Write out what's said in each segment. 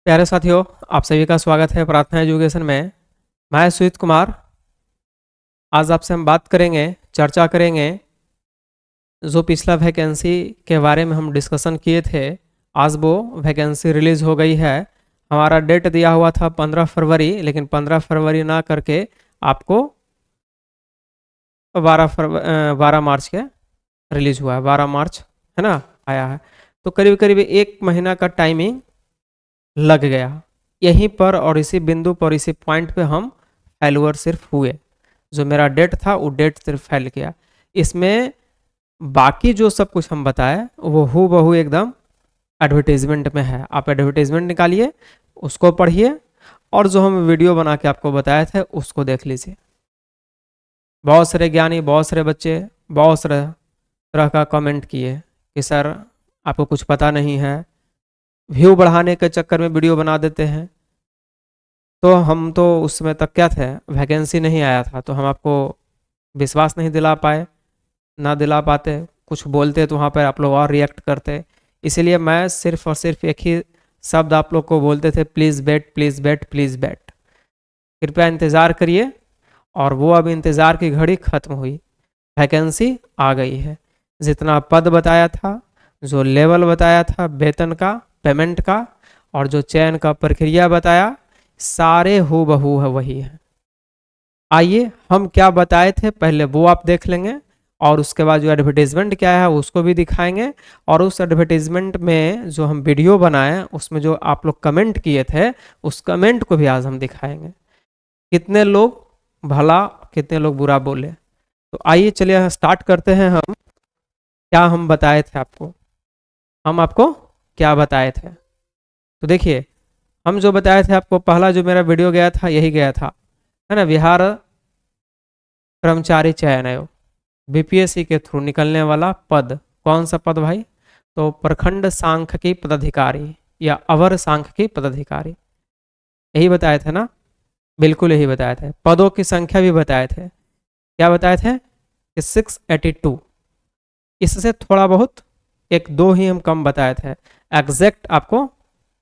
प्यारे साथियों, आप सभी का स्वागत है प्रार्थना एजुकेशन में। मैं सुजीत कुमार। आज आपसे हम बात करेंगे, चर्चा करेंगे जो पिछला वैकेंसी के बारे में हम डिस्कशन किए थे। आज वो वैकेंसी रिलीज हो गई है। हमारा डेट दिया हुआ था 15 फरवरी, लेकिन 15 फरवरी ना करके आपको 12 मार्च के रिलीज हुआ है। 12 मार्च है ना, आया है। तो करीब करीब एक महीना का टाइमिंग लग गया यहीं पर, और इसी बिंदु पर, इसी पॉइंट पे हम फेलुअर सिर्फ हुए। जो मेरा डेट था वो डेट सिर्फ फेल किया। इसमें बाकी जो सब कुछ हम बताए वो हूबहू एकदम एडवर्टीजमेंट में है। आप एडवर्टीजमेंट निकालिए, उसको पढ़िए, और जो हम वीडियो बना के आपको बताए थे उसको देख लीजिए। बहुत सारे ज्ञानी, बहुत सारे बच्चे बहुत सारे तरह का कमेंट किए कि सर आपको कुछ पता नहीं है, व्यू बढ़ाने के चक्कर में वीडियो बना देते हैं। तो हम तो उस समय तक क्या थे, वैकेंसी नहीं आया था, तो हम आपको विश्वास नहीं दिला पाए, ना दिला पाते। कुछ बोलते तो वहाँ पर आप लोग और रिएक्ट करते। इसीलिए मैं सिर्फ और सिर्फ एक ही शब्द आप लोग को बोलते थे, please bat, please bat, please bat, कृपया इंतज़ार करिए। और वो अब इंतज़ार की घड़ी ख़त्म हुई, वैकेंसी आ गई है। जितना पद बताया था, जो लेवल बताया था वेतन का, पेमेंट का, और जो चयन का प्रक्रिया बताया, सारे हूबहू है वही है। आइए हम क्या बताए थे पहले वो आप देख लेंगे, और उसके बाद जो एडवर्टीजमेंट क्या है उसको भी दिखाएंगे। और उस एडवर्टीजमेंट में जो हम वीडियो बनाए उसमें जो आप लोग कमेंट किए थे उस कमेंट को भी आज हम दिखाएंगे। कितने लोग भला, कितने लोग बुरा बोले। तो आइए चलिए स्टार्ट करते हैं। हम क्या हम बताए थे आपको, हम आपको क्या बताए थे। तो देखिए, हम जो बताए थे आपको, पहला जो मेरा वीडियो गया था यही गया था, है ना, बिहार कर्मचारी चयन आयोग, बीपीएससी के थ्रू निकलने वाला पद। कौन सा पद भाई? तो प्रखंड सांख्यिकी पदाधिकारी या अवर सांख्यिकी पदाधिकारी, यही बताए थे ना। बिल्कुल यही बताए थे। पदों की संख्या भी बताए थे। क्या बताए थे कि 682। इससे थोड़ा बहुत एक दो ही हम कम बताए थे। एग्जैक्ट आपको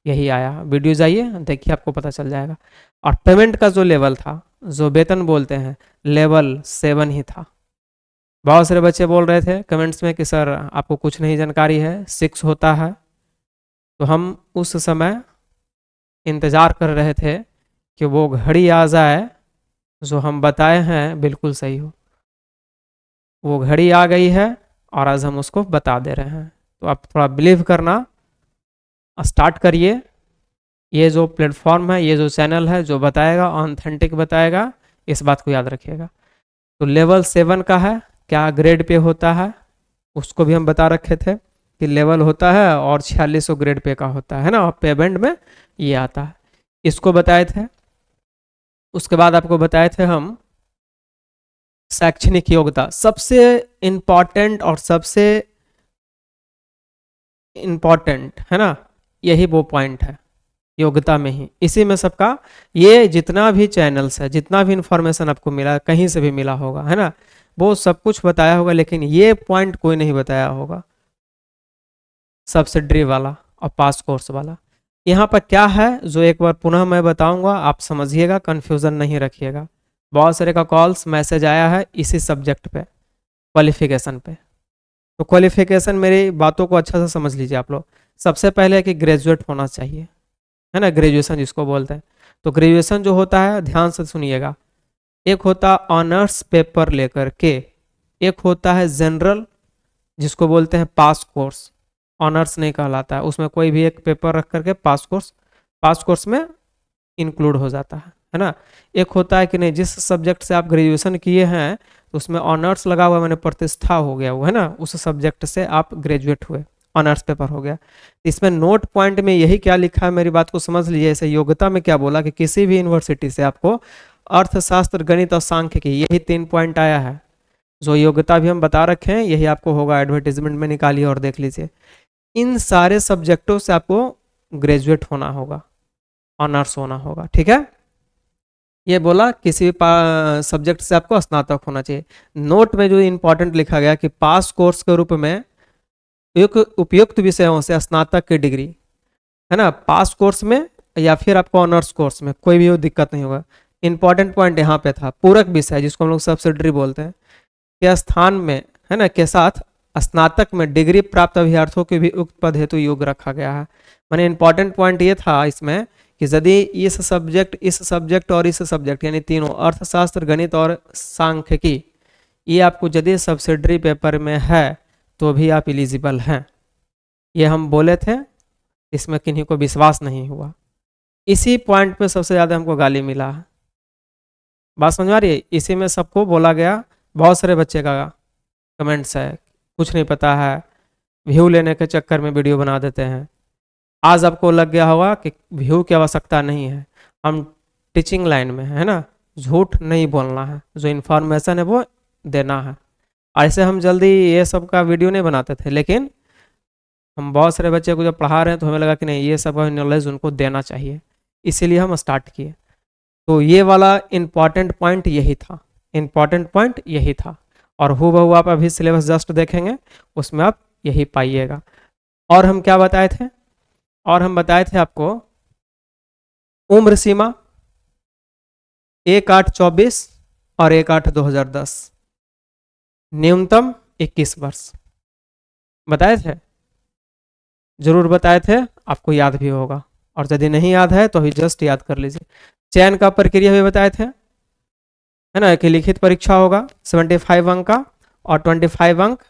यही आया। वीडियो जाइए देखिए, आपको पता चल जाएगा। और पेमेंट का जो लेवल था, जो वेतन बोलते हैं, लेवल 7 ही था। बहुत सारे बच्चे बोल रहे थे कमेंट्स में कि सर आपको कुछ नहीं जानकारी है, 6 होता है। तो हम उस समय इंतज़ार कर रहे थे कि वो घड़ी आ जाए जो हम बताए हैं बिल्कुल सही हो। वो घड़ी आ गई है और आज हम उसको बता दे रहे हैं। तो आप थोड़ा बिलीव करना स्टार्ट करिए। ये जो प्लेटफॉर्म है, ये जो चैनल है, जो बताएगा ऑथेंटिक बताएगा, इस बात को याद रखिएगा। तो लेवल 7 का है, क्या ग्रेड पे होता है उसको भी हम बता रखे थे कि लेवल होता है और 4600 ग्रेड पे का होता है ना, और पेमेंट में ये आता है, इसको बताए थे। उसके बाद आपको बताए थे हम शैक्षणिक योग्यता, सबसे इम्पॉर्टेंट और सबसे इम्पॉर्टेंट है ना, यही वो पॉइंट है योग्यता में ही। इसी में सबका, ये जितना भी चैनल्स है, जितना भी इंफॉर्मेशन आपको मिला, कहीं से भी मिला होगा, है ना, वो सब कुछ बताया होगा, लेकिन ये पॉइंट कोई नहीं बताया होगा, सब्सिडरी वाला और पास कोर्स वाला। यहाँ पर क्या है जो एक बार पुनः मैं बताऊंगा, आप समझिएगा, कंफ्यूजन नहीं रखिएगा। बहुत सारे का कॉल्स मैसेज आया है इसी सब्जेक्ट पे, क्वालिफिकेशन पे। तो क्वालिफिकेशन, मेरी बातों को अच्छा से समझ लीजिए आप लोग। सबसे पहले कि ग्रेजुएट होना चाहिए, है ना, ग्रेजुएशन जिसको बोलते हैं। तो ग्रेजुएशन जो होता है, ध्यान से सुनिएगा, एक होता ऑनर्स पेपर लेकर के, एक होता है जनरल जिसको बोलते हैं पास कोर्स। ऑनर्स नहीं कहलाता है, उसमें कोई भी एक पेपर रख करके पास कोर्स में इंक्लूड हो जाता है ना। एक होता है कि नहीं, जिस सब्जेक्ट से आप ग्रेजुएशन किए हैं तो उसमें ऑनर्स लगा हुआ, मैंने प्रतिष्ठा हो गया वो, है ना, उस सब्जेक्ट से आप ग्रेजुएट हुए, ऑनर्स पेपर हो गया। इसमें नोट पॉइंट में यही क्या लिखा है, मेरी बात को समझ लीजिए। ऐसे योग्यता में क्या बोला कि किसी भी यूनिवर्सिटी से आपको अर्थशास्त्र, गणित और सांख्यिकी, यही 3 पॉइंट आया है। जो योग्यता भी हम बता रखे हैं यही आपको होगा, एडवर्टीजमेंट में निकालिए और देख लीजिए। इन सारे सब्जेक्टों से आपको ग्रेजुएट होना होगा, ऑनर्स होना होगा, ठीक है। ये बोला किसी भी सब्जेक्ट से आपको स्नातक होना चाहिए। नोट में जो इंपॉर्टेंट लिखा गया कि पास कोर्स के रूप में उपयुक्त विषयों से स्नातक की डिग्री, है ना, पास कोर्स में या फिर आपको ऑनर्स कोर्स में, कोई भी हो दिक्कत नहीं होगा। इंपॉर्टेंट पॉइंट यहाँ पे था, पूरक विषय जिसको हम लोग सब्सिडरी बोलते हैं, के स्थान में, है ना, के साथ स्नातक में डिग्री प्राप्त अभ्यर्थियों के भी उक्त पद हेतु योग्य रखा गया है। मैंने इंपॉर्टेंट पॉइंट ये था इसमें कि यदि इस सब्जेक्ट और इस सब्जेक्ट यानी तीनों अर्थशास्त्र, गणित और सांख्यिकी, ये आपको यदि सब्सिडरी पेपर में है तो भी आप एलिजिबल हैं। ये हम बोले थे, इसमें किन्हीं को विश्वास नहीं हुआ। इसी पॉइंट पे सबसे ज़्यादा हमको गाली मिला है। बात समझ आ रही है? इसी में सबको बोला गया, बहुत सारे बच्चे का कमेंट्स है, कुछ नहीं पता है, व्यू लेने के चक्कर में वीडियो बना देते हैं। आज आपको लग गया होगा कि व्यू की आवश्यकता नहीं है, हम टीचिंग लाइन में है ना, झूठ नहीं बोलना है, जो इन्फॉर्मेशन है वो देना है। ऐसे हम जल्दी ये सब का वीडियो नहीं बनाते थे, लेकिन हम बहुत सारे बच्चे को जब पढ़ा रहे हैं तो हमें लगा कि नहीं, ये सब का नॉलेज उनको देना चाहिए, इसीलिए हम स्टार्ट किए। तो ये वाला इम्पॉर्टेंट पॉइंट यही था, इम्पॉर्टेंट पॉइंट यही था। और हूबहू आप अभी सिलेबस जस्ट देखेंगे, उसमें आप यही पाइएगा। और हम क्या बताए थे? और हम बताए थे आपको उम्र सीमा 1/8/24 और 1/8/2010, न्यूनतम 21 वर्ष बताए थे, जरूर बताए थे, आपको याद भी होगा। और यदि नहीं याद है तो अभी जस्ट याद कर लीजिए। चयन का प्रक्रिया भी बताए थे, है ना, कि लिखित परीक्षा होगा 75 अंक का, और 25 अंक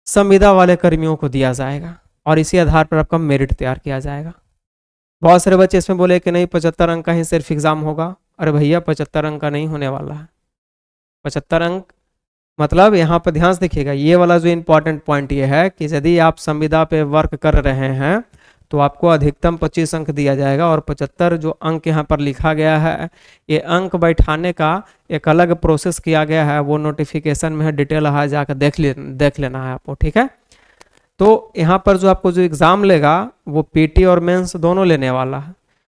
संविदा वाले कर्मियों को दिया जाएगा, और इसी आधार पर आपका मेरिट तैयार किया जाएगा। बहुत सारे बच्चे इसमें बोले कि नहीं 75 अंक का ही सिर्फ एग्जाम होगा। अरे भैया 75 अंक का नहीं होने वाला है। 75 अंक मतलब यहाँ पर ध्यान से देखिएगा, ये वाला जो इम्पोर्टेंट पॉइंट ये है कि यदि आप संविदा पे वर्क कर रहे हैं तो आपको अधिकतम 25 अंक दिया जाएगा। और 75 जो अंक यहाँ पर लिखा गया है, ये अंक बैठाने का एक अलग प्रोसेस किया गया है, वो नोटिफिकेशन में है, डिटेल है, जाकर देख लेना है आपको, ठीक है। तो यहाँ पर जो आपको जो एग्ज़ाम लेगा वो पीटी और मेंस दोनों लेने वाला है।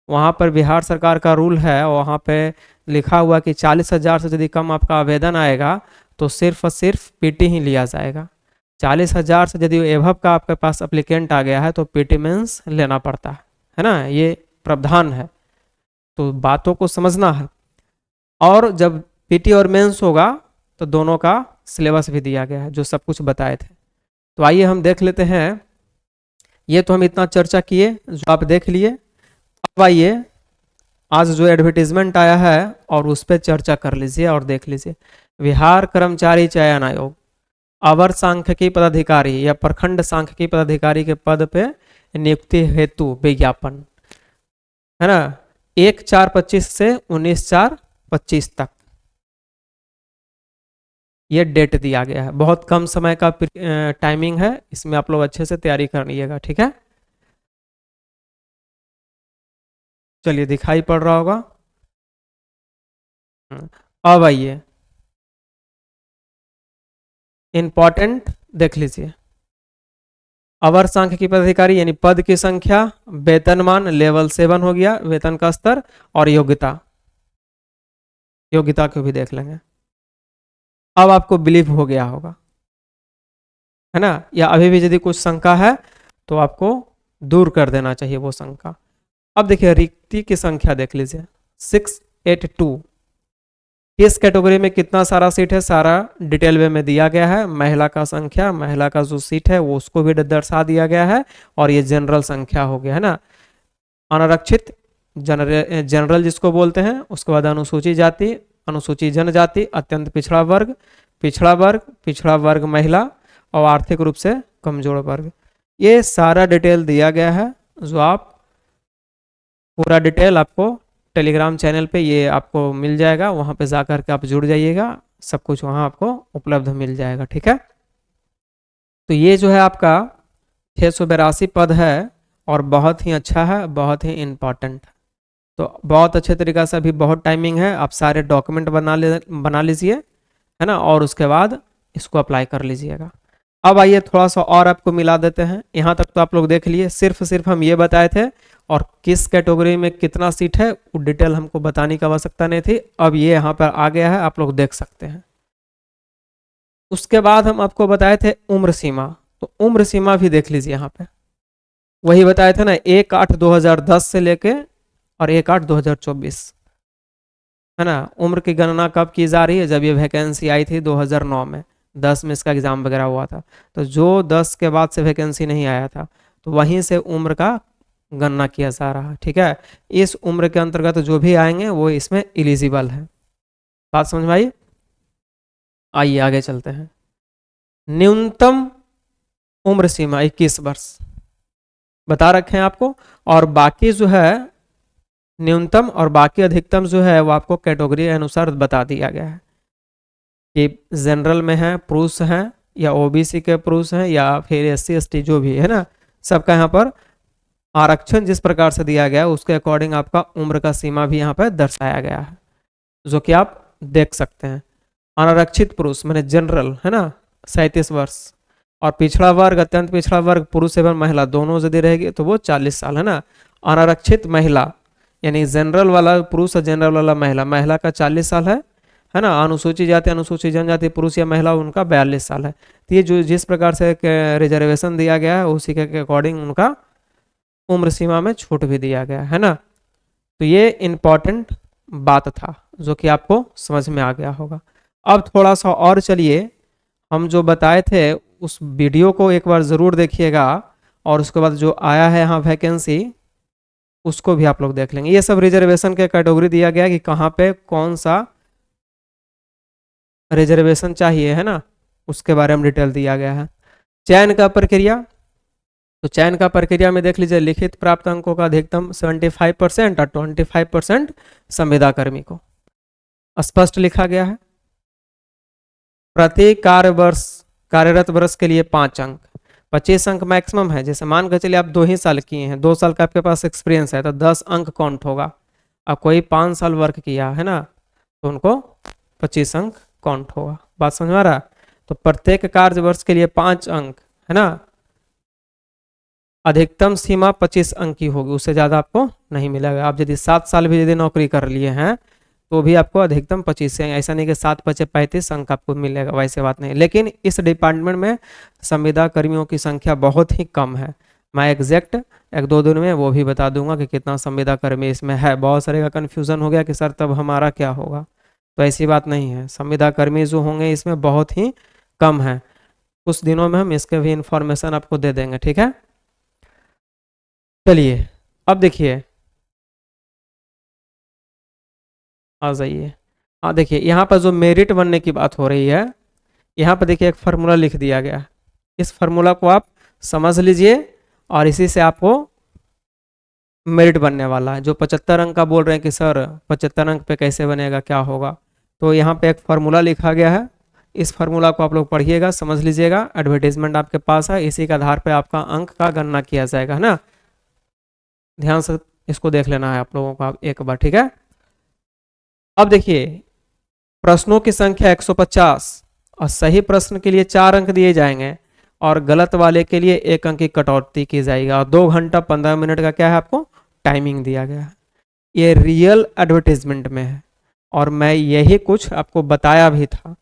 वहाँ पर बिहार सरकार का रूल है, वहाँ पे लिखा हुआ कि 40,000 से यदि कम आपका आवेदन आएगा तो सिर्फ और सिर्फ पीटी ही लिया जाएगा। 40,000 से यदि एभव का आपके पास अप्लीकेंट आ गया है तो पीटी मेंस लेना पड़ता है ना, ये प्रावधान है, तो बातों को समझना है। और जब पीटी और मेंस होगा तो दोनों का सिलेबस भी दिया गया है, जो सब कुछ बताए थे। तो आइए हम देख लेते हैं। ये तो हम इतना चर्चा किए, जो आप देख लिए। अब आइए आज जो एडवर्टीजमेंट आया है और उस पर चर्चा कर लीजिए और देख लीजिए। बिहार कर्मचारी चयन आयोग अवर सांख्यिकी पदाधिकारी या प्रखंड सांख्यिकी पदाधिकारी के पद पे नियुक्ति हेतु विज्ञापन, है ना, 1/4/25 से 19/4/25 तक ये डेट दिया गया है। बहुत कम समय का टाइमिंग है, इसमें आप लोग अच्छे से तैयारी कर लीजिएगा, ठीक है। चलिए दिखाई पड़ रहा होगा। अब आइए इंपॉर्टेंट देख लीजिए। अवर सांख्यिकी पदाधिकारी यानी पद की संख्या, वेतनमान लेवल 7 हो गया, वेतन का स्तर, और योग्यता, योग्यता को भी देख लेंगे। अब आपको बिलीव हो गया होगा, है ना, या अभी भी यदि कुछ शंका है तो आपको दूर कर देना चाहिए वो शंका। अब देखिए रिक्ति की संख्या देख लीजिए 682। किस कैटेगरी में कितना सारा सीट है, सारा डिटेल में दिया गया है। महिला का संख्या, महिला का जो सीट है वो उसको भी दर्शा दिया गया है, और ये जनरल संख्या हो गया, है ना। अनारक्षित जनरल जिसको बोलते हैं, उसके बाद अनुसूचित जाति, अनुसूचित जनजाति, अत्यंत पिछड़ा वर्ग, पिछड़ा वर्ग, पिछड़ा वर्ग महिला, और आर्थिक रूप से कमजोर वर्ग। ये सारा डिटेल दिया गया है, जो आप पूरा डिटेल आपको टेलीग्राम चैनल पे ये आपको मिल जाएगा, वहाँ पे जा कर के आप जुड़ जाइएगा, सब कुछ वहाँ आपको उपलब्ध मिल जाएगा, ठीक है। तो ये जो है आपका 682 पद है, और बहुत ही अच्छा है, बहुत ही इम्पॉर्टेंट। तो बहुत अच्छे तरीक़ा से अभी बहुत टाइमिंग है, आप सारे डॉक्यूमेंट बना लीजिए, है ना, और उसके बाद इसको अप्लाई कर लीजिएगा। अब आइए थोड़ा सा और आपको मिला देते हैं। यहाँ तक तो आप लोग देख लिए, सिर्फ हम ये बताए थे, और किस कैटेगरी में कितना सीट है वो डिटेल हमको बताने की आवश्यकता नहीं थी। अब ये यहाँ पर आ गया है, आप लोग देख सकते हैं। उसके बाद हम आपको बताए थे उम्र सीमा, तो उम्र सीमा भी देख लीजिए यहाँ पे। वही बताए थे ना, 1/8/2010 से लेके और 1/8/2024, है ना। उम्र की गणना कब की जा रही है? जब ये वैकेंसी आई थी 2009 में, 10 में इसका एग्जाम वगैरह हुआ था। तो जो 10 के बाद से वैकेंसी नहीं आया था, तो वहीं से उम्र का गणना किया जा रहा है, ठीक है। इस उम्र के अंतर्गत जो भी आएंगे वो इसमें इलिजिबल है। बात समझ में आई? आइए आगे चलते हैं। न्यूनतम उम्र सीमा 21 वर्ष बता रखे हैं आपको, और बाकी जो है न्यूनतम और बाकी अधिकतम जो है वो आपको कैटेगरी के अनुसार बता दिया गया है कि जनरल में है पुरुष हैं, या ओबीसी के पुरुष हैं, या फिर SC ST जो भी है ना, सबका यहाँ पर आरक्षण जिस प्रकार से दिया गया है उसके अकॉर्डिंग आपका उम्र का सीमा भी यहाँ पर दर्शाया गया है, जो कि आप देख सकते हैं। अनारक्षित पुरुष मैंने जनरल है ना 37 वर्ष, और पिछड़ा वर्ग अत्यंत पिछड़ा वर्ग पुरुष एवं महिला दोनों यदि रहेगी तो वो 40 साल, है ना। अनारक्षित महिला यानी जनरल वाला पुरुष और जनरल वाला महिला, महिला का 40 साल है ना। अनुसूचित जाति अनुसूचित जनजाति पुरुष या महिला उनका 42 साल है। तो ये जो जिस प्रकार से रिजर्वेशन दिया गया है उसी के अकॉर्डिंग उनका उम्र सीमा में छूट भी दिया गया है ना। तो ये इम्पॉर्टेंट बात था जो कि आपको समझ में आ गया होगा। अब थोड़ा सा और चलिए, हम जो बताए थे उस वीडियो को एक बार ज़रूर देखिएगा, और उसके बाद जो आया है यहाँ वैकेंसी उसको भी आप लोग देख लेंगे। ये सब रिजर्वेशन के कैटेगरी दिया गया कि कहाँ पे कौन सा रिजर्वेशन चाहिए, है ना, उसके बारे में डिटेल दिया गया है। चयन का प्रक्रिया, तो चयन का प्रक्रिया में देख लीजिए, लिखित प्राप्त अंकों का अधिकतम 75% और 25% संविदा कर्मी को स्पष्ट लिखा गया है। प्रति कार्यरत वर्ष के लिए 5 अंक, 25 अंक मैक्सिमम है। जैसे मान कर चलिए आप 2 ही साल किए हैं, 2 साल का आपके पास एक्सपीरियंस है, तो 10 अंक काउंट होगा। अब कोई 5 साल वर्क किया है ना, तो उनको 25 अंक काउंट होगा। बात समझ में आ रहा है? तो प्रत्येक कार्य वर्ष के लिए 5 अंक, है ना। अधिकतम सीमा 25 अंक की होगी, उससे ज़्यादा आपको नहीं मिलेगा। आप यदि 7 साल भी यदि नौकरी कर लिए हैं तो भी आपको अधिकतम 25 से, ऐसा नहीं कि 7-5-35 अंक आपको मिलेगा, वैसे बात नहीं। लेकिन इस डिपार्टमेंट में संविदा कर्मियों की संख्या बहुत ही कम है। मैं एग्जैक्ट 1-2 दिन में वो भी बता दूंगा कि कितना संविदा कर्मी इसमें है। बहुत सारे का कन्फ्यूज़न हो गया कि सर तब हमारा क्या होगा, तो ऐसी बात नहीं है। संविदा कर्मी जो होंगे इसमें बहुत ही कम है। कुछ दिनों में हम इसके भी इंफॉर्मेशन आपको दे देंगे, ठीक है। चलिए अब देखिए, आ जाइए। हाँ देखिए, यहाँ पर जो मेरिट बनने की बात हो रही है, यहाँ पर देखिए एक फार्मूला लिख दिया गया है। इस फार्मूला को आप समझ लीजिए, और इसी से आपको मेरिट बनने वाला है। जो 75 अंक का बोल रहे हैं कि सर 75 अंक पे कैसे बनेगा, क्या होगा, तो यहाँ पे एक फार्मूला लिखा गया है। इस फार्मूला को आप लोग पढ़िएगा, समझ लीजिएगा। एडवर्टीजमेंट आपके पास है, इसी के आधार पर आपका अंक का गणना किया जाएगा, है ना। ध्यान से इसको देख लेना है आप लोगों को एक बार, ठीक है। अब देखिए, प्रश्नों की संख्या 150, और सही प्रश्न के लिए 4 अंक दिए जाएंगे, और गलत वाले के लिए 1 अंक की कटौती की जाएगी, और 2 घंटा 15 मिनट का क्या है आपको टाइमिंग दिया गया है। ये रियल एडवर्टीजमेंट में है, और मैं यही कुछ आपको बताया भी था।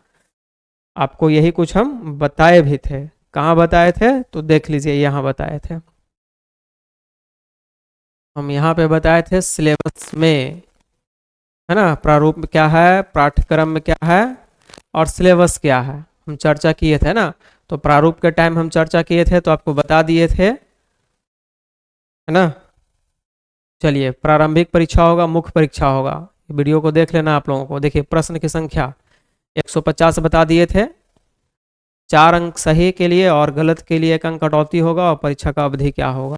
आपको यही कुछ हम बताए भी थे। कहाँ बताए थे तो देख लीजिए, यहाँ बताए थे। हम यहाँ पे बताए थे सिलेबस में, है ना। प्रारूप में क्या है, पाठ्यक्रम में क्या है, और सिलेबस क्या है, हम चर्चा किए थे ना। तो प्रारूप के टाइम हम चर्चा किए थे तो आपको बता दिए थे, है ना। चलिए, प्रारंभिक परीक्षा होगा, मुख्य परीक्षा होगा, वीडियो को देख लेना आप लोगों को। देखिए प्रश्न की संख्या 150 बता दिए थे। 4 अंक सही के लिए और गलत के लिए 1 अंक कटौती होगा, और परीक्षा का अवधि क्या होगा।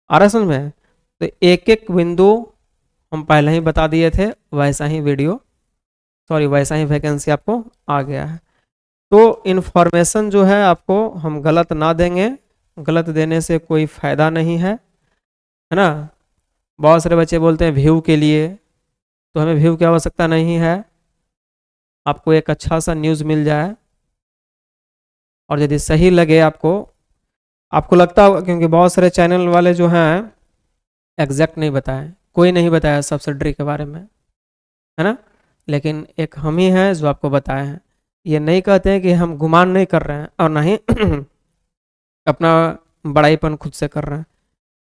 आ रहा समझ में? तो एक एक बिंदु हम पहले ही बता दिए थे, वैसा ही वीडियो, सॉरी वैसा ही वैकेंसी आपको आ गया है। तो इन्फॉर्मेशन जो है आपको हम गलत ना देंगे, गलत देने से कोई फ़ायदा नहीं है ना। बहुत सारे बच्चे बोलते हैं व्यू के लिए, तो हमें व्यू की आवश्यकता नहीं है। आपको एक अच्छा सा न्यूज़ मिल जाए, और यदि सही लगे आपको आपको लगता होगा, क्योंकि बहुत सारे चैनल वाले जो हैं एग्जैक्ट नहीं बताए, कोई नहीं बताया सब्सिडरी के बारे में, है ना। लेकिन एक हम ही हैं जो आपको बताए हैं। ये नहीं कहते हैं कि हम गुमान नहीं कर रहे हैं, और ना ही अपना बड़ाईपन खुद से कर रहे हैं।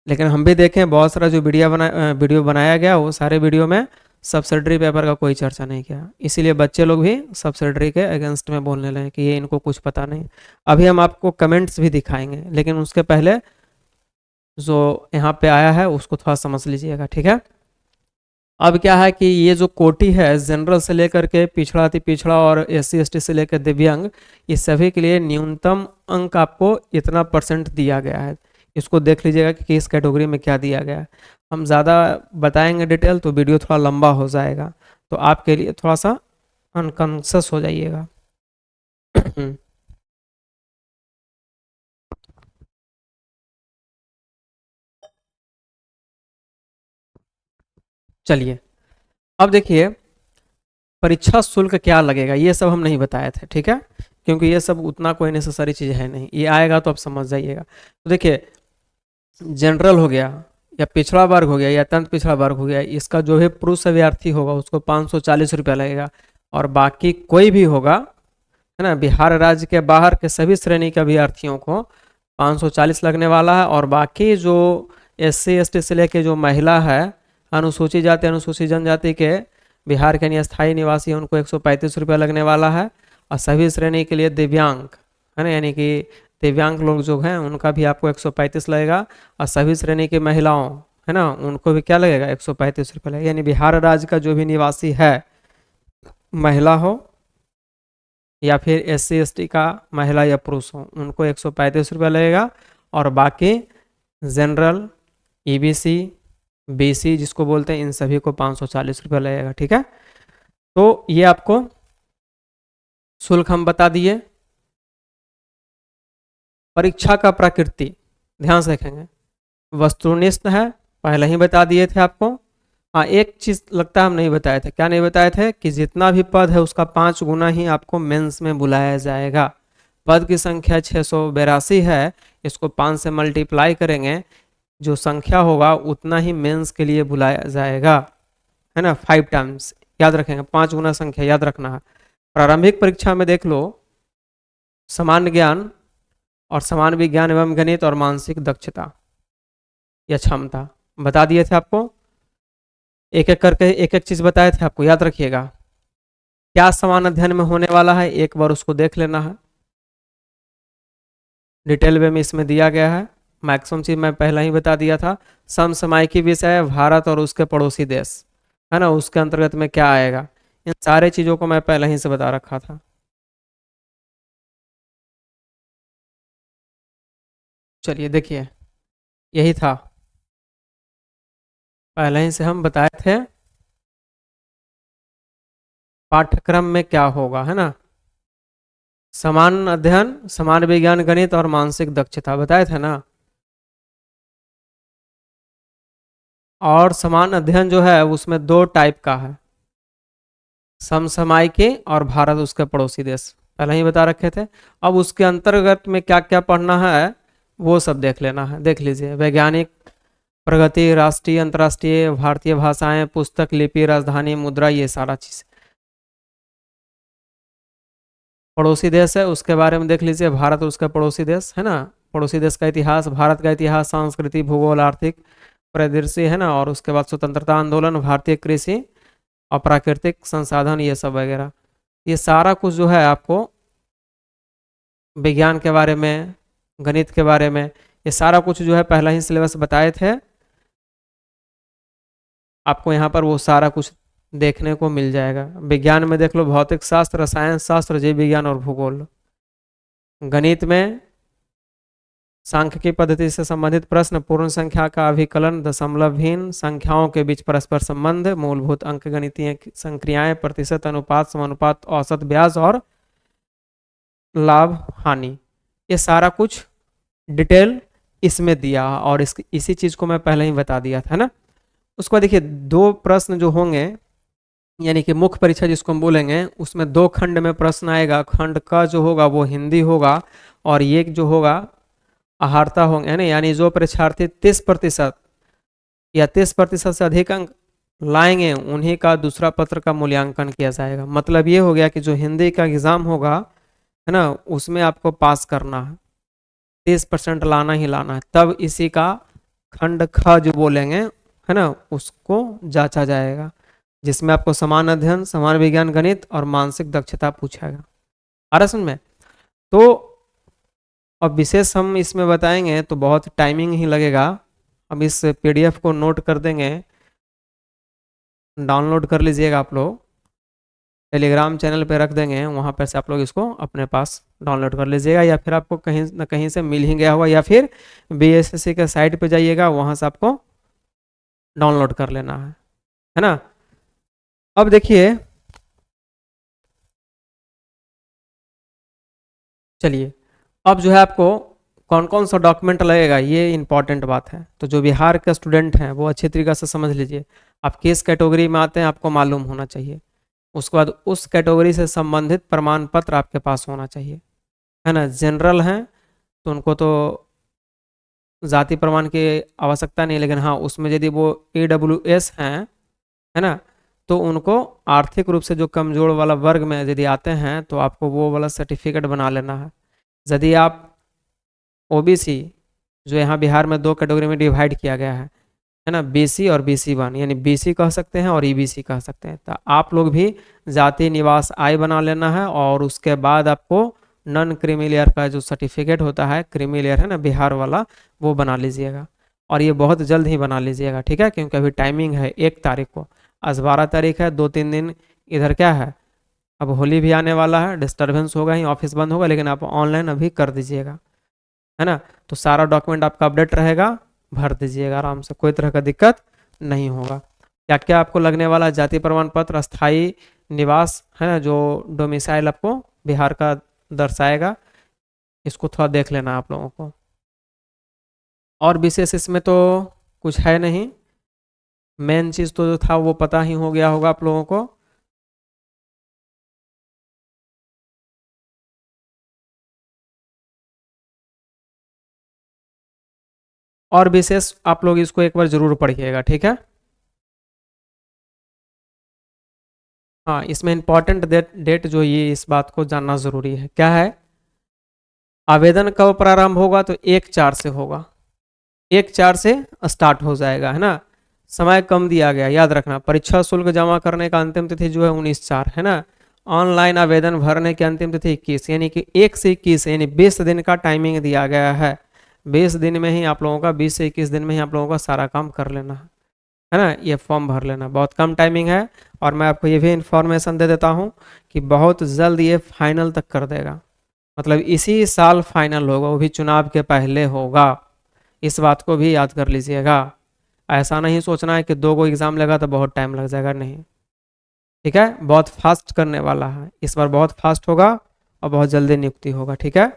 लेकिन हम भी देखें बहुत सारा जो वीडियो बनाया गया, वो सारे वीडियो में सब्सिडरी पेपर का कोई चर्चा नहीं किया, इसीलिए बच्चे लोग भी सब्सिडरी के अगेंस्ट में बोलने लगे कि ये इनको कुछ पता नहीं। अभी हम आपको कमेंट्स भी दिखाएंगे, लेकिन उसके पहले जो यहाँ पे आया है उसको थोड़ा समझ लीजिएगा, ठीक है। अब क्या है कि ये जो कोटि है, जनरल से लेकर के पिछड़ा अति पिछड़ा और SC ST से लेकर दिव्यांग, ये सभी के लिए न्यूनतम अंक आपको इतना % दिया गया है। इसको देख लीजिएगा कि किस कैटेगरी में क्या दिया गया है। हम ज़्यादा बताएंगे डिटेल तो वीडियो थोड़ा लंबा हो जाएगा, तो आपके लिए थोड़ा सा अनकॉन्शियस हो जाइएगा। चलिए, अब देखिए परीक्षा शुल्क क्या लगेगा, ये सब हम नहीं बताए थे, ठीक है, क्योंकि ये सब उतना कोई नेसेसरी चीज़ है नहीं, ये आएगा तो आप समझ जाइएगा। तो देखिए, जनरल हो गया या पिछड़ा वर्ग हो गया या अत्यंत पिछड़ा वर्ग हो गया, इसका जो भी पुरुष अभ्यर्थी होगा उसको 540 रुपया लगेगा, और बाकी कोई भी होगा, है ना, बिहार राज्य के बाहर के सभी श्रेणी के अभ्यर्थियों को 540 लगने वाला है। और बाकी जो SC ST से लेके जो महिला है, अनुसूचित जाति अनुसूचित जनजाति के बिहार के अस्थायी निवासी, उनको 135 रुपया लगने वाला है। और सभी श्रेणी के लिए दिव्यांग, है ना, यानी कि दिव्यांग लोग जो हैं उनका भी आपको 135 लगेगा। और सभी श्रेणी की महिलाओं, है ना, उनको भी क्या लगेगा, 135 रुपया लगेगा। यानी बिहार राज्य का जो भी निवासी है, महिला हो या फिर SC ST का महिला या पुरुष हो, उनको 135 रुपया लगेगा। और बाकी जनरल, EBC, BC जिसको बोलते हैं, इन सभी को 540 रुपया लगेगा, ठीक है। तो ये आपको शुल्क हम बता दिए। परीक्षा का प्रकृति ध्यान से देखेंगे, वस्तुनिष्ठ है, पहले ही बता दिए थे आपको। हाँ, एक चीज लगता है हम नहीं बताए थे, क्या नहीं बताए थे, कि जितना भी पद है उसका 5 गुना ही आपको मेंस में बुलाया जाएगा। पद की संख्या 682 है, इसको 5 से मल्टीप्लाई करेंगे, जो संख्या होगा उतना ही मेंस के लिए बुलाया जाएगा, है ना, 5 टाइम्स। याद रखेंगे, 5 गुना संख्या याद रखना है। प्रारंभिक परीक्षा में देख लो, सामान्य ज्ञान और समान विज्ञान एवं गणित और मानसिक दक्षता या क्षमता बता दिए थे आपको, एक एक करके एक एक चीज बताए थे आपको, याद रखिएगा। क्या समान अध्ययन में होने वाला है, एक बार उसको देख लेना है, डिटेल वे में इसमें दिया गया है। मैक्सिमम चीज मैं पहला ही बता दिया था। समसामयिकी विषय भारत और उसके पड़ोसी देश, है ना, उसके अंतर्गत में क्या आएगा, इन सारे चीजों को मैं पहले ही से बता रखा था। चलिए देखिए, यही था, पहले ही से हम बताए थे पाठ्यक्रम में क्या होगा, है ना। समान अध्ययन, समान विज्ञान गणित और मानसिक दक्षता बताए थे ना। और समान अध्ययन जो है उसमें 2 टाइप का है, समसामयिकी और भारत उसके पड़ोसी देश, पहले ही बता रखे थे। अब उसके अंतर्गत में क्या क्या पढ़ना है वो सब देख लेना है, देख लीजिए। वैज्ञानिक प्रगति, राष्ट्रीय अंतर्राष्ट्रीय, भारतीय भाषाएं, पुस्तक, लिपि, राजधानी, मुद्रा, ये सारा चीज। पड़ोसी देश है उसके बारे में देख लीजिए, भारत उसका पड़ोसी देश, है ना। पड़ोसी देश का इतिहास, भारत का इतिहास, संस्कृति, भूगोल, आर्थिक परिदृश्य, है ना। और उसके बाद स्वतंत्रता आंदोलन, भारतीय कृषि और प्राकृतिक संसाधन, ये सब वगैरह। ये सारा कुछ जो है आपको विज्ञान के बारे में, गणित के बारे में, ये सारा कुछ जो है पहला ही सिलेबस बताए थे आपको। यहाँ पर वो सारा कुछ देखने को मिल जाएगा। विज्ञान में देख लो, भौतिक शास्त्र, रसायन शास्त्र, जीव विज्ञान और भूगोल। गणित में सांख्यिकी पद्धति से संबंधित प्रश्न, पूर्ण संख्या का अभिकलन, दशमलवहीन संख्याओं के बीच परस्पर संबंध, मूलभूत अंक गणितीय संक्रियाएं, प्रतिशत, अनुपात, समानुपात, औसत ब्याज और लाभ हानि, ये सारा कुछ डिटेल इसमें दिया। और इसी चीज को मैं पहले ही बता दिया था ना। उसके बाद देखिए, 2 प्रश्न जो होंगे, यानी कि मुख्य परीक्षा जिसको हम बोलेंगे, उसमें 2 खंड में प्रश्न आएगा। खंड का जो होगा वो हिंदी होगा, और ये जो होगा आहारता होंगे, है ना। यानी जो परीक्षार्थी 30% या 30% से अधिक अंक लाएंगे उन्हीं का दूसरा पत्र का मूल्यांकन किया जाएगा। मतलब ये हो गया कि जो हिंदी का एग्जाम होगा, है ना, उसमें आपको पास करना है। 30% लाना ही लाना है, तब इसी का खंड ख जो बोलेंगे, है ना, उसको जांचा जाएगा, जिसमें आपको समान अध्ययन, समान विज्ञान, गणित और मानसिक दक्षता पूछेगा। आ रहा समझ में? तो अब विशेष हम इसमें बताएंगे तो बहुत टाइमिंग ही लगेगा। अब इस पीडीएफ को नोट कर देंगे, डाउनलोड कर लीजिएगा आप लोग, टेलीग्राम चैनल पे रख देंगे, वहाँ पर से आप लोग इसको अपने पास डाउनलोड कर लीजिएगा, या फिर आपको कहीं ना कहीं से मिल ही गया होगा, या फिर बीएसएससी के साइट पे जाइएगा, वहाँ से आपको डाउनलोड कर लेना है ना। अब देखिए, चलिए, अब जो है आपको कौन कौन सा डॉक्यूमेंट लगेगा, ये इंपॉर्टेंट बात है। तो जो बिहार के स्टूडेंट हैं वो अच्छी तरीके से समझ लीजिए, आप किस कैटेगरी में आते हैं आपको मालूम होना चाहिए। उसके बाद उस कैटेगरी से संबंधित प्रमाण पत्र आपके पास होना चाहिए, है ना। जनरल हैं तो उनको तो जाति प्रमाण की आवश्यकता नहीं, लेकिन हाँ उसमें यदि वो AWS हैं, है ना, तो उनको आर्थिक रूप से जो कमजोर वाला वर्ग में यदि आते हैं तो आपको वो वाला सर्टिफिकेट बना लेना है। यदि आप ओबीसी, जो यहाँ बिहार में 2 कैटेगरी में डिवाइड किया गया है ना, BC और BC1, यानी BC कह सकते हैं और EBC कह सकते हैं, तो आप लोग भी जाति निवास आय बना लेना है, और उसके बाद आपको नॉन क्रीमी लेयर का जो सर्टिफिकेट होता है, क्रीमी लेयर है ना बिहार वाला, वो बना लीजिएगा, और ये बहुत जल्द ही बना लीजिएगा, ठीक है, क्योंकि अभी टाइमिंग है 1 तारीख को, आज 12 तारीख है, 2-3 दिन इधर क्या है, अब होली भी आने वाला है, डिस्टर्बेंस होगा ही, ऑफिस बंद होगा, लेकिन आप ऑनलाइन अभी कर दीजिएगा, है ना। तो सारा डॉक्यूमेंट आपका अपडेट रहेगा, भर दीजिएगा आराम से, कोई तरह का दिक्कत नहीं होगा। क्या क्या आपको लगने वाला है, जाति प्रमाण पत्र, अस्थाई निवास, है ना, जो डोमिसाइल आपको बिहार का दर्शाएगा, इसको थोड़ा देख लेना आप लोगों को। और विशेष इसमें तो कुछ है नहीं, मेन चीज़ तो जो था वो पता ही हो गया होगा आप लोगों को। और विशेष आप लोग इसको एक बार जरूर पढ़िएगा, ठीक है। हाँ, इसमें इंपॉर्टेंट डेट जो ये इस बात को जानना जरूरी है, क्या है, आवेदन कब प्रारंभ होगा, तो 1/4 से होगा, 1/4 से स्टार्ट हो जाएगा, है ना। समय कम दिया गया, याद रखना, परीक्षा शुल्क जमा करने का अंतिम तिथि जो है 19/4, है ना। ऑनलाइन आवेदन भरने की अंतिम तिथि 21, यानी कि 1 से 21, यानी 20 दिन का टाइमिंग दिया गया है। 20 दिन में ही आप लोगों का, 20 से 21 दिन में ही आप लोगों का सारा काम कर लेना है ना, ये फॉर्म भर लेना, बहुत कम टाइमिंग है। और मैं आपको ये भी इंफॉर्मेशन दे देता हूँ कि बहुत जल्द ये फाइनल तक कर देगा, मतलब इसी साल फाइनल होगा, वो भी चुनाव के पहले होगा, इस बात को भी याद कर लीजिएगा। ऐसा नहीं सोचना है कि 2 गो एग्जाम लगा तो बहुत टाइम लग जाएगा, नहीं, ठीक है, बहुत फास्ट करने वाला है इस बार, बहुत फास्ट होगा और बहुत जल्दी नियुक्ति होगा, ठीक है।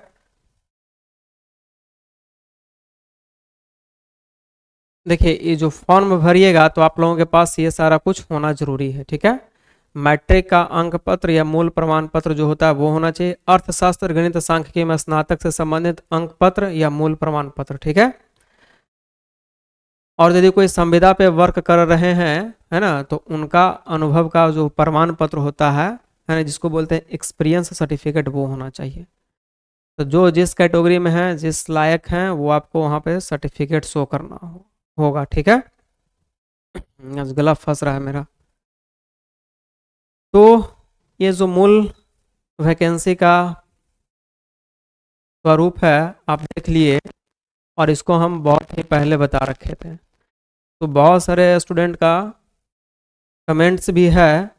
देखिए, ये जो फॉर्म भरिएगा तो आप लोगों के पास ये सारा कुछ होना जरूरी है, ठीक है। मैट्रिक का अंक पत्र या मूल प्रमाण पत्र जो होता है वो होना चाहिए, अर्थशास्त्र, गणित, सांख्यिकी में स्नातक से संबंधित अंक पत्र या मूल प्रमाण पत्र, ठीक है। और यदि कोई संविदा पे वर्क कर रहे हैं, है ना, तो उनका अनुभव का जो प्रमाण पत्र होता है ना, जिसको बोलते हैं एक्सपीरियंस सर्टिफिकेट, वो होना चाहिए। तो जो जिस कैटेगरी में है, जिस लायक हैं, वो आपको वहाँ पे सर्टिफिकेट शो करना होगा, ठीक है। आज गला फंस रहा है मेरा। तो ये जो मूल वैकेंसी का स्वरूप है आप देख लिए, और इसको हम बहुत ही पहले बता रखे थे, तो बहुत सारे स्टूडेंट का कमेंट्स भी है,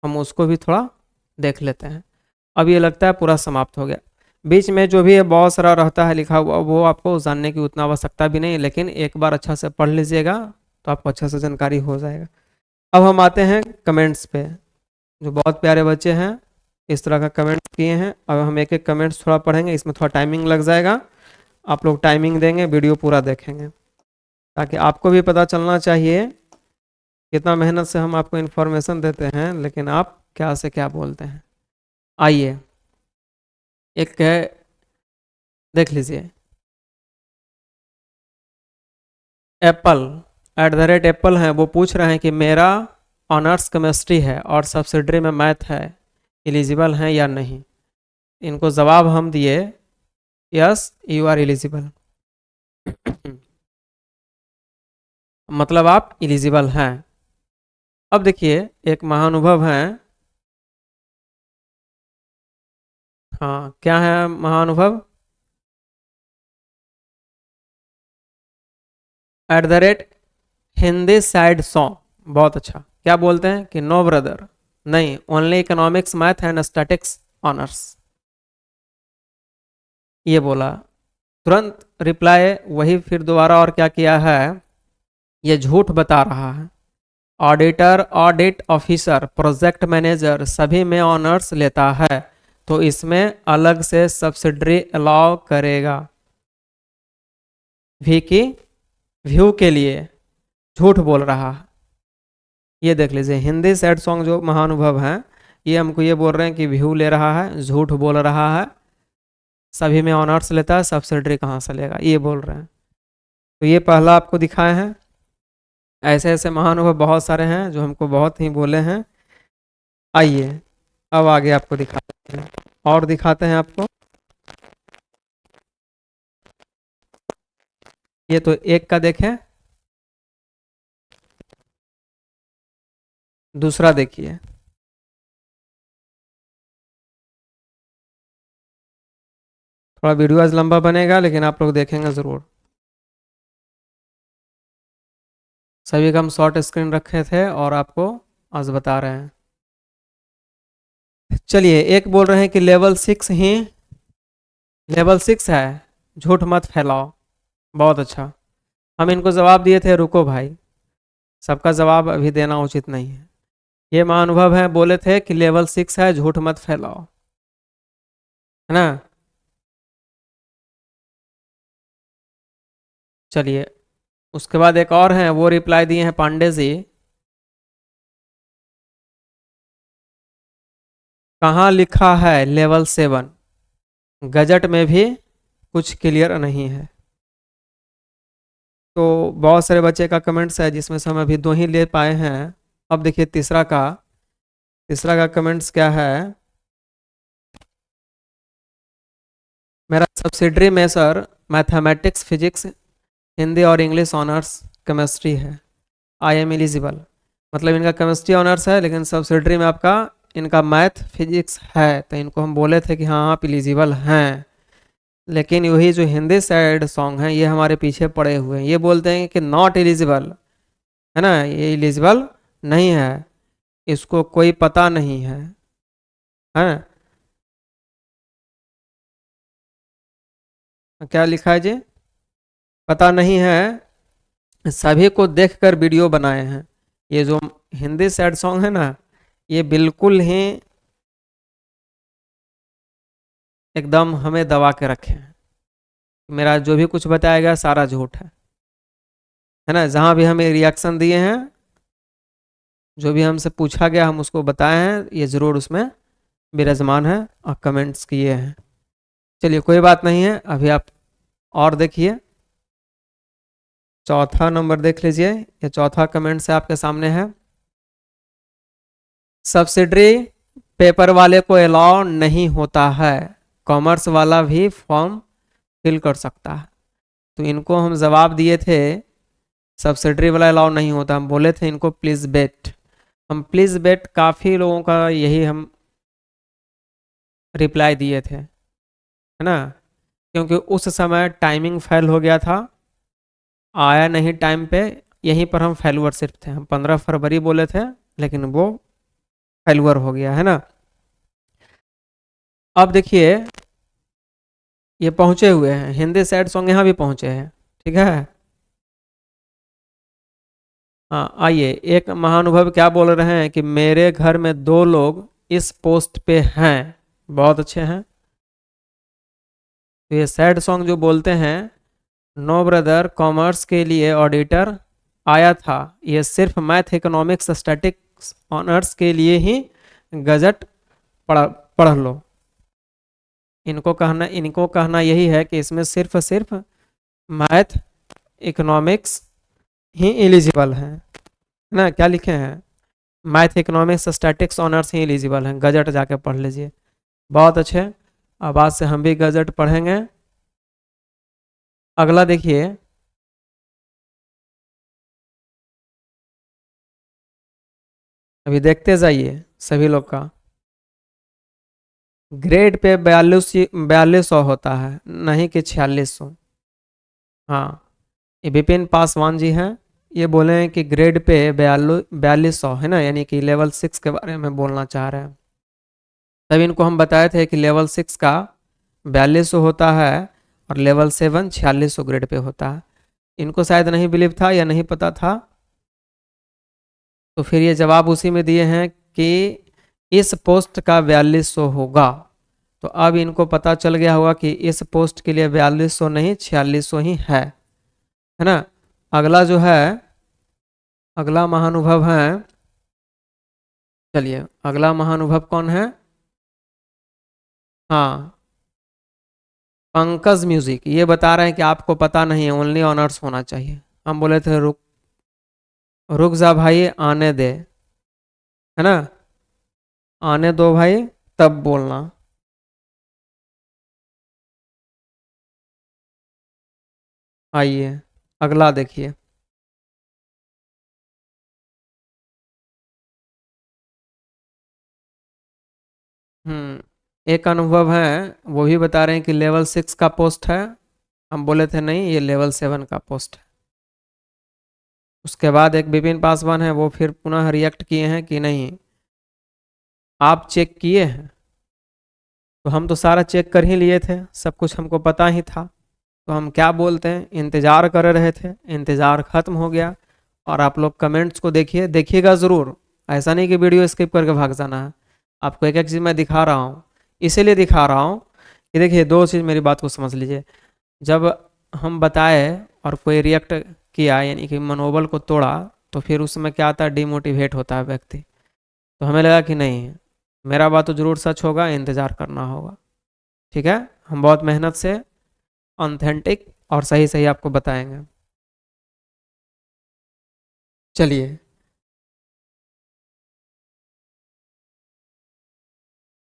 हम उसको भी थोड़ा देख लेते हैं। अब ये लगता है पूरा समाप्त हो गया, बीच में जो भी है बहुत सारा रहता है लिखा हुआ, वो आपको जानने की उतना आवश्यकता भी नहीं, लेकिन एक बार अच्छा से पढ़ लीजिएगा तो आपको अच्छा से जानकारी हो जाएगा। अब हम आते हैं कमेंट्स पे, जो बहुत प्यारे बच्चे हैं इस तरह का कमेंट्स किए हैं। अब हम एक एक कमेंट्स थोड़ा पढ़ेंगे, इसमें थोड़ा टाइमिंग लग जाएगा, आप लोग टाइमिंग देंगे, वीडियो पूरा देखेंगे, ताकि आपको भी पता चलना चाहिए कितना मेहनत से हम आपको इन्फॉर्मेशन देते हैं, लेकिन आप क्या से क्या बोलते हैं। आइए, एक है, देख लीजिए, एप्पल @एप्पल है, वो पूछ रहे हैं कि मेरा ऑनर्स केमिस्ट्री है और सब्सिडरी में मैथ है, एलिजिबल हैं या नहीं। इनको जवाब हम दिए यस यू आर एलिजिबल। मतलब आप एलिजिबल हैं। अब देखिए एक महानुभव हैं, हाँ क्या है महानुभव, at the rate Hindi side song, बहुत अच्छा। क्या बोलते हैं कि नो ब्रदर, नहीं, only economics math and statics honours, ये बोला। तुरंत रिप्लाई वही फिर दोबारा और क्या किया है, ये झूठ बता रहा है। Auditor, audit officer, project manager सभी में ऑनर्स लेता है, तो इसमें अलग से सब्सिडरी अलाउ करेगा। वी की व्यू के लिए झूठ बोल रहा है। ये देख लीजिए हिंदी सैड सॉन्ग जो महानुभव हैं, ये हमको ये बोल रहे हैं कि व्यू ले रहा है, झूठ बोल रहा है, सभी में ऑनर्स लेता है, सब्सिडरी कहाँ से लेगा, ये बोल रहे हैं। तो ये पहला आपको दिखाए हैं। ऐसे ऐसे महानुभव बहुत सारे हैं जो हमको बहुत ही बोले हैं। आइए अब आगे आपको दिखाते हैं, और दिखाते हैं आपको। ये तो एक का देखें, दूसरा देखिए। थोड़ा वीडियो आज लंबा बनेगा लेकिन आप लोग देखेंगे ज़रूर। सभी का हम शॉर्ट स्क्रीन रखे थे और आपको आज बता रहे हैं। चलिए एक बोल रहे हैं कि लेवल 6 ही, लेवल 6 है, झूठ मत फैलाओ। बहुत अच्छा। हम इनको जवाब दिए थे, रुको भाई, सबका जवाब अभी देना उचित नहीं है। ये महानुभव है, बोले थे कि लेवल 6 है, झूठ मत फैलाओ, है ना। चलिए उसके बाद एक और हैं, वो रिप्लाई दिए हैं पांडे जी। कहाँ लिखा है लेवल 7, गजट में भी कुछ क्लियर नहीं है। तो बहुत सारे बच्चे का कमेंट्स है जिसमें से हम अभी 2 ही ले पाए हैं। अब देखिए तीसरा का कमेंट्स क्या है, मेरा सब्सिडरी में सर मैथमेटिक्स, फिजिक्स, हिंदी और इंग्लिश ऑनर्स केमिस्ट्री है, आई एम एलिजिबल। मतलब इनका केमिस्ट्री ऑनर्स है लेकिन सब्सिडरी में आपका इनका मैथ फिजिक्स है, तो इनको हम बोले थे कि हाँ आप एलिजिबल हैं। लेकिन वही जो हिंदी साइड सॉन्ग है ये हमारे पीछे पड़े हुए हैं, ये बोलते हैं कि नॉट एलिजिबल, है ना, ये एलिजिबल नहीं है, इसको कोई पता नहीं है। क्या लिखा है जी, पता नहीं है, सभी को देखकर वीडियो बनाए हैं। ये जो हिंदी सैड सॉन्ग है ना, ये बिल्कुल ही एकदम हमें दबा के रखे हैं। मेरा जो भी कुछ बताया गया सारा झूठ है ना। जहाँ भी हमें रिएक्शन दिए हैं, जो भी हमसे पूछा गया हम उसको बताए हैं, ये ज़रूर उसमें विराजमान है और कमेंट्स किए हैं। चलिए कोई बात नहीं है, अभी आप और देखिए। चौथा नंबर देख लीजिए, ये चौथा कमेंट से आपके सामने है। सब्सिडरी पेपर वाले को अलाउ नहीं होता है, कॉमर्स वाला भी फॉर्म फिल कर सकता है। तो इनको हम जवाब दिए थे सब्सिडरी वाला अलाउ नहीं होता, हम बोले थे इनको प्लीज़ बेट। हम प्लीज़ बेट काफ़ी लोगों का यही हम रिप्लाई दिए थे, है ना, क्योंकि उस समय टाइमिंग फेल हो गया था, आया नहीं टाइम पे, यहीं पर हम फेलुअर सिर्फ थे। हम 15 फरवरी बोले थे लेकिन वो फेलुअर हो गया, है ना। अब देखिए ये पहुंचे हुए हैं, हिंदी सैड सॉन्ग यहाँ भी पहुंचे हैं, ठीक है। हाँ आइए, एक महानुभव क्या बोल रहे हैं कि मेरे घर में 2 लोग इस पोस्ट पे हैं, बहुत अच्छे हैं। तो ये सैड सॉन्ग जो बोलते हैं, नो ब्रदर कॉमर्स के लिए ऑडिटर आया था, ये सिर्फ मैथ इकोनॉमिक्स स्टैटिक्स ऑनर्स के लिए ही गजट पढ़ पढ़ लो। इनको कहना यही है कि इसमें सिर्फ सिर्फ मैथ इकोनॉमिक्स ही एलिजिबल है ना। क्या लिखे हैं, मैथ इकोनॉमिक्स स्टैटिक्स ऑनर्स ही एलिजिबल हैं, गजट जाके पढ़ लीजिए। बहुत अच्छे, अब आज से हम भी गजट पढ़ेंगे अगला देखिए, अभी देखते जाइए सभी लोग का। ग्रेड पे 4200 होता है, नहीं कि 4600। हाँ, ये विपिन पासवान जी हैं। ये बोले हैं कि ग्रेड पे 4200 है ना, यानी कि लेवल 6 के बारे में बोलना चाह रहे हैं। तभी इनको हम बताए थे कि लेवल 6 का 4200 होता है और लेवल 7 4600 ग्रेड पे होता है। इनको शायद नहीं बिलीव था या नहीं पता था, तो फिर ये जवाब उसी में दिए हैं कि इस पोस्ट का 4200 होगा। तो अब इनको पता चल गया होगा कि इस पोस्ट के लिए 4200 नहीं 4600 ही है ना। अगला जो है, अगला महानुभव है, चलिए अगला महानुभव कौन है? हाँ, पंकज म्यूजिक। ये बता रहे हैं कि आपको पता नहीं है, ओनली ऑनर्स होना चाहिए। हम बोले थे रुक, रुक जा भाई, आने दे, है ना, आने दो भाई, तब बोलना। आइए अगला देखिए। एक अनुभव है, वो भी बता रहे हैं कि लेवल 6 का पोस्ट है। हम बोले थे नहीं, ये लेवल 7 का पोस्ट है। उसके बाद एक विपिन पासवान है, वो फिर पुनः रिएक्ट किए हैं कि नहीं आप चेक किए हैं। तो हम तो सारा चेक कर ही लिए थे, सब कुछ हमको पता ही था। तो हम क्या बोलते हैं, इंतज़ार कर रहे थे, इंतज़ार ख़त्म हो गया। और आप लोग कमेंट्स को देखिए, देखिएगा ज़रूर। ऐसा नहीं कि वीडियो स्किप करके भाग जाना है। आपको एक एक चीज़ मैं दिखा रहा हूँ, इसीलिए दिखा रहा हूँ कि देखिए, दो चीज़ मेरी बात को समझ लीजिए। जब हम बताए और कोई रिएक्ट किया, यानी कि मनोबल को तोड़ा, तो फिर उसमें क्या आता है, डिमोटिवेट होता है व्यक्ति। तो हमें लगा कि नहीं, मेरा बात तो ज़रूर सच होगा, इंतज़ार करना होगा। ठीक है, हम बहुत मेहनत से ऑथेंटिक और सही सही आपको बताएंगे। चलिए,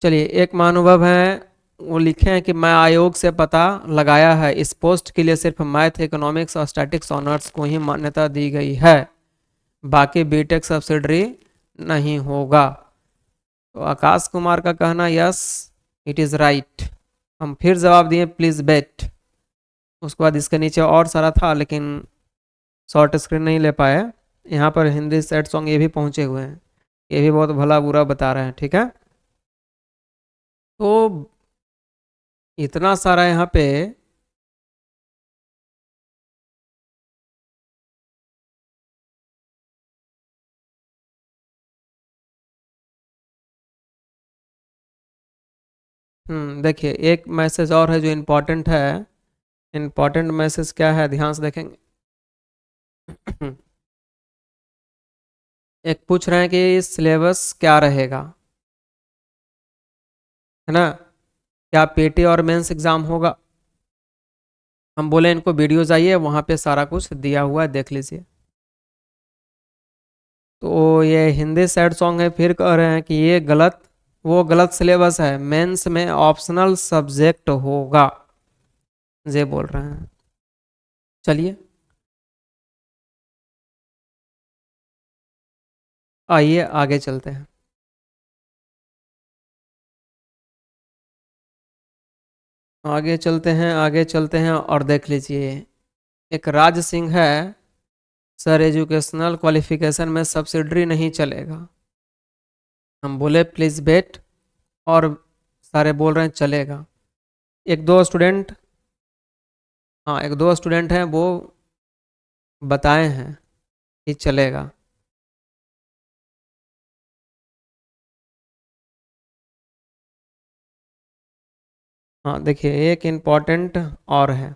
चलिए एक महानुभव है, वो लिखे हैं कि मैं आयोग से पता लगाया है, इस पोस्ट के लिए सिर्फ मैथ, इकोनॉमिक्स और स्टैटिक्स ऑनर्स को ही मान्यता दी गई है, बाकी बीटेक सब्सिडरी नहीं होगा। तो आकाश कुमार का कहना यस, इट इज़ राइट। हम फिर जवाब दिए प्लीज़ बेट। उसके बाद इसके नीचे और सारा था, लेकिन शॉर्ट स्क्रीन नहीं ले पाए। यहाँ पर हिंदी सेट सॉन्ग ये भी पहुँचे हुए हैं, ये भी बहुत भला बुरा बता रहे हैं। ठीक है, तो इतना सारा यहाँ पे, देखिए एक मैसेज और है जो इम्पोर्टेंट है। इम्पोर्टेंट मैसेज क्या है, ध्यान से देखेंगे। एक पूछ रहे हैं कि सिलेबस क्या रहेगा, है ना, क्या पीटी और मेंस एग्जाम होगा। हम बोले इनको वीडियो जाइए, वहाँ पे सारा कुछ दिया हुआ है, देख लीजिए। तो ये हिंदी सैड सॉन्ग है, फिर कह रहे हैं कि ये गलत, वो गलत सिलेबस है, मेंस में ऑप्शनल सब्जेक्ट होगा, ये बोल रहे हैं। चलिए आइए आगे चलते हैं। आगे चलते हैं, आगे चलते हैं और देख लीजिए। एक राज सिंह है, सर एजुकेशनल क्वालिफिकेशन में सब्सिडरी नहीं चलेगा। हम बोले प्लीज़ वेट, और सारे बोल रहे हैं चलेगा। एक दो स्टूडेंट, हाँ एक दो स्टूडेंट हैं वो बताए हैं कि चलेगा। हाँ देखिए, एक इम्पॉर्टेंट और है,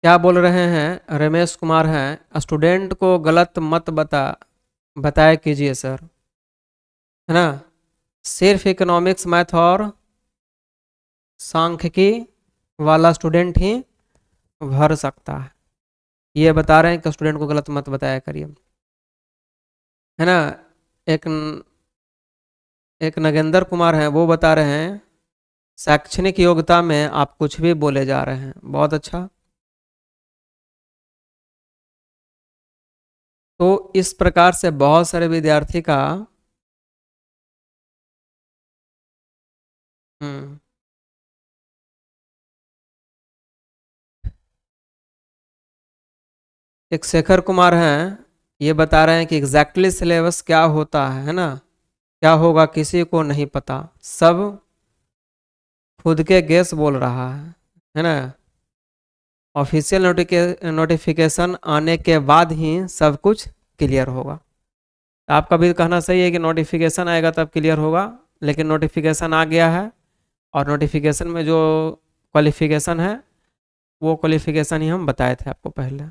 क्या बोल रहे हैं, रमेश कुमार हैं, स्टूडेंट को गलत मत बताया कीजिए सर, है ना, सिर्फ इकोनॉमिक्स मैथ और सांख्यिकी वाला स्टूडेंट ही भर सकता है। ये बता रहे हैं कि स्टूडेंट को गलत मत बताया करिए, है ना। एक एक नगेंद्र कुमार हैं, वो बता रहे हैं शैक्षणिक योग्यता में आप कुछ भी बोले जा रहे हैं, बहुत अच्छा। तो इस प्रकार से बहुत सारे विद्यार्थी का हम्म एक शेखर कुमार हैं, ये बता रहे हैं कि एग्जैक्टली सिलेबस क्या होता है ना, क्या होगा किसी को नहीं पता, सब खुद के गेस बोल रहा है ना। ऑफिशियल नोटिफिकेशन आने के बाद ही सब कुछ क्लियर होगा। आपका भी कहना सही है कि नोटिफिकेशन आएगा तब क्लियर होगा, लेकिन नोटिफिकेशन आ गया है और नोटिफिकेशन में जो क्वालिफिकेशन है वो क्वालिफिकेशन ही हम बताए थे आपको पहले।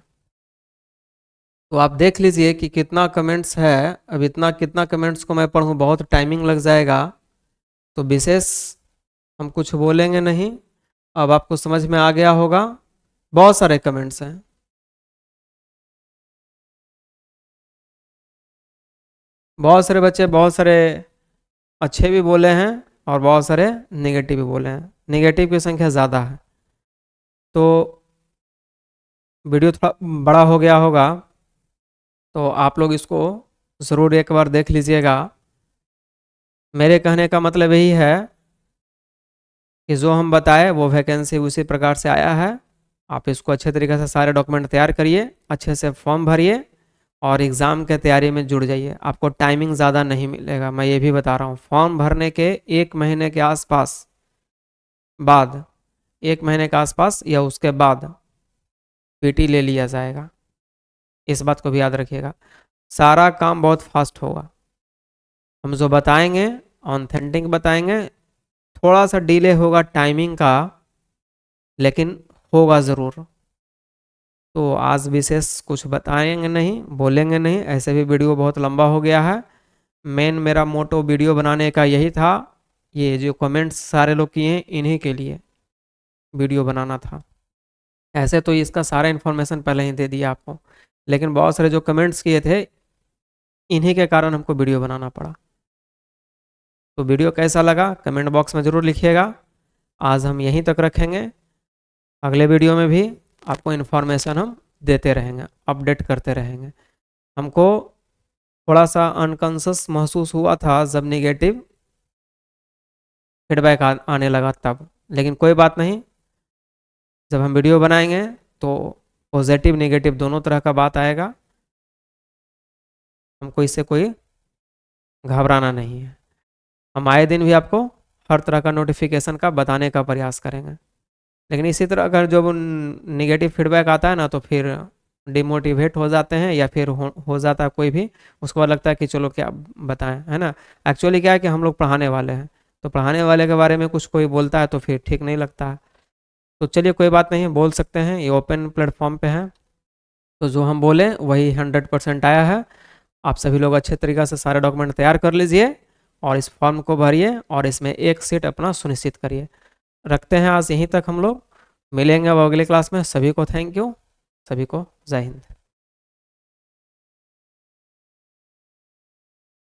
तो आप देख लीजिए कि कितना कमेंट्स है। अब इतना कितना कमेंट्स को मैं पढ़ूँ, बहुत टाइमिंग लग जाएगा, तो विशेष हम कुछ बोलेंगे नहीं। अब आपको समझ में आ गया होगा, बहुत सारे कमेंट्स हैं। बहुत सारे बच्चे बहुत सारे अच्छे भी बोले हैं और बहुत सारे नेगेटिव भी बोले हैं, नेगेटिव की संख्या ज़्यादा है। तो वीडियो थोड़ा बड़ा हो गया होगा, तो आप लोग इसको ज़रूर एक बार देख लीजिएगा। मेरे कहने का मतलब यही है कि जो हम बताए वो वैकेंसी उसी प्रकार से आया है। आप इसको अच्छे तरीके से सारे डॉक्यूमेंट तैयार करिए, अच्छे से फॉर्म भरिए और एग्ज़ाम के तैयारी में जुड़ जाइए। आपको टाइमिंग ज़्यादा नहीं मिलेगा, मैं ये भी बता रहा हूँ। फॉर्म भरने के 1 महीने के आसपास बाद, 1 महीने के आसपास या उसके बाद पीटी ले लिया जाएगा। इस बात को भी याद रखिएगा। सारा काम बहुत फास्ट होगा। हम जो बताएंगे ऑथेंटिक बताएंगे, थोड़ा सा डिले होगा टाइमिंग का, लेकिन होगा ज़रूर। तो आज विशेष कुछ बताएंगे नहीं, बोलेंगे नहीं, ऐसे भी वीडियो बहुत लंबा हो गया है। मेन मेरा मोटो वीडियो बनाने का यही था, ये जो कमेंट्स सारे लोग किए हैं इन्हीं के लिए वीडियो बनाना था। ऐसे तो इसका सारा इन्फॉर्मेशन पहले ही दे दिया आपको, लेकिन बहुत सारे जो कमेंट्स किए थे इन्हीं के कारण हमको वीडियो बनाना पड़ा। तो वीडियो कैसा लगा कमेंट बॉक्स में ज़रूर लिखिएगा। आज हम यहीं तक रखेंगे, अगले वीडियो में भी आपको इन्फॉर्मेशन हम देते रहेंगे, अपडेट करते रहेंगे। हमको थोड़ा सा अनकॉन्शियस महसूस हुआ था जब निगेटिव फीडबैक आने लगा तब, लेकिन कोई बात नहीं। जब हम वीडियो बनाएंगे तो पॉजिटिव नेगेटिव दोनों तरह का बात आएगा, हमको इससे कोई घबराना नहीं है। हम आए दिन भी आपको हर तरह का नोटिफिकेशन का बताने का प्रयास करेंगे। लेकिन इसी तरह अगर जब निगेटिव फीडबैक आता है ना, तो फिर डिमोटिवेट हो जाते हैं, या फिर हो जाता है कोई भी, उसको बाद लगता है कि चलो क्या बताएं, है ना। एक्चुअली क्या है कि हम लोग पढ़ाने वाले हैं, तो पढ़ाने वाले के बारे में कुछ कोई बोलता है तो फिर ठीक नहीं लगता है। तो चलिए कोई बात नहीं, बोल सकते हैं, ये ओपन प्लेटफॉर्म पे है। तो जो हम बोले वही 100% आया है। आप सभी लोग अच्छे तरीक़े से सारे डॉक्यूमेंट तैयार कर लीजिए और इस फॉर्म को भरिए और इसमें एक सीट अपना सुनिश्चित करिए। रखते हैं आज यहीं तक हम लोग, मिलेंगे अब अगले क्लास में। सभी को थैंक यू, सभी को जय हिंद।